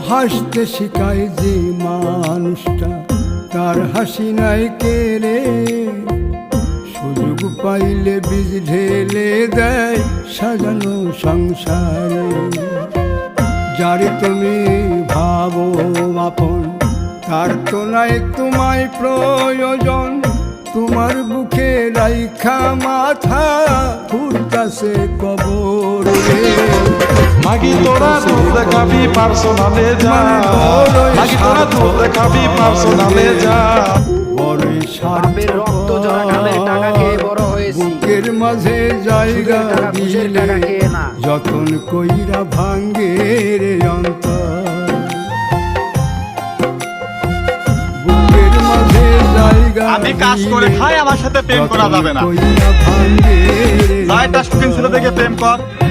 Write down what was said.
হাসতে শিখায় যে মানুষটা, তার হাসি নাই কেড়ে, সুযোগ পাইলে বীজ ঢেলে দেয় সাজানো সংসারে। যারে তুমি ভাবো আপন, তার তো নাই তোমায় প্রয়োজন, তোমার বুকে রাইখা মাথা ঘুরতাছে কবরে। মাগি তোরা দুধ দেখাবি পার্সোনালে যা, মাগি তোরা দুধ দেখাবি পার্সোনালে যা। বড়ই বাপের রক্ত জড়া ঘামের টাকা খেয়ে বড় হয়েছি, বুকের মাঝে জায়গা ঘুষের দিলে টাকা খেয়ে না। যতন কইরা ভাঙ্গে রে অন্তর। বুকের মাঝে জায়গা আমি কাজ করে খাই, আমার সাথে প্রেম করা যাবে না। কইরা ভাঙ্গে রে যা একটা শৌখিন ছেলে দেখে প্রেম কর।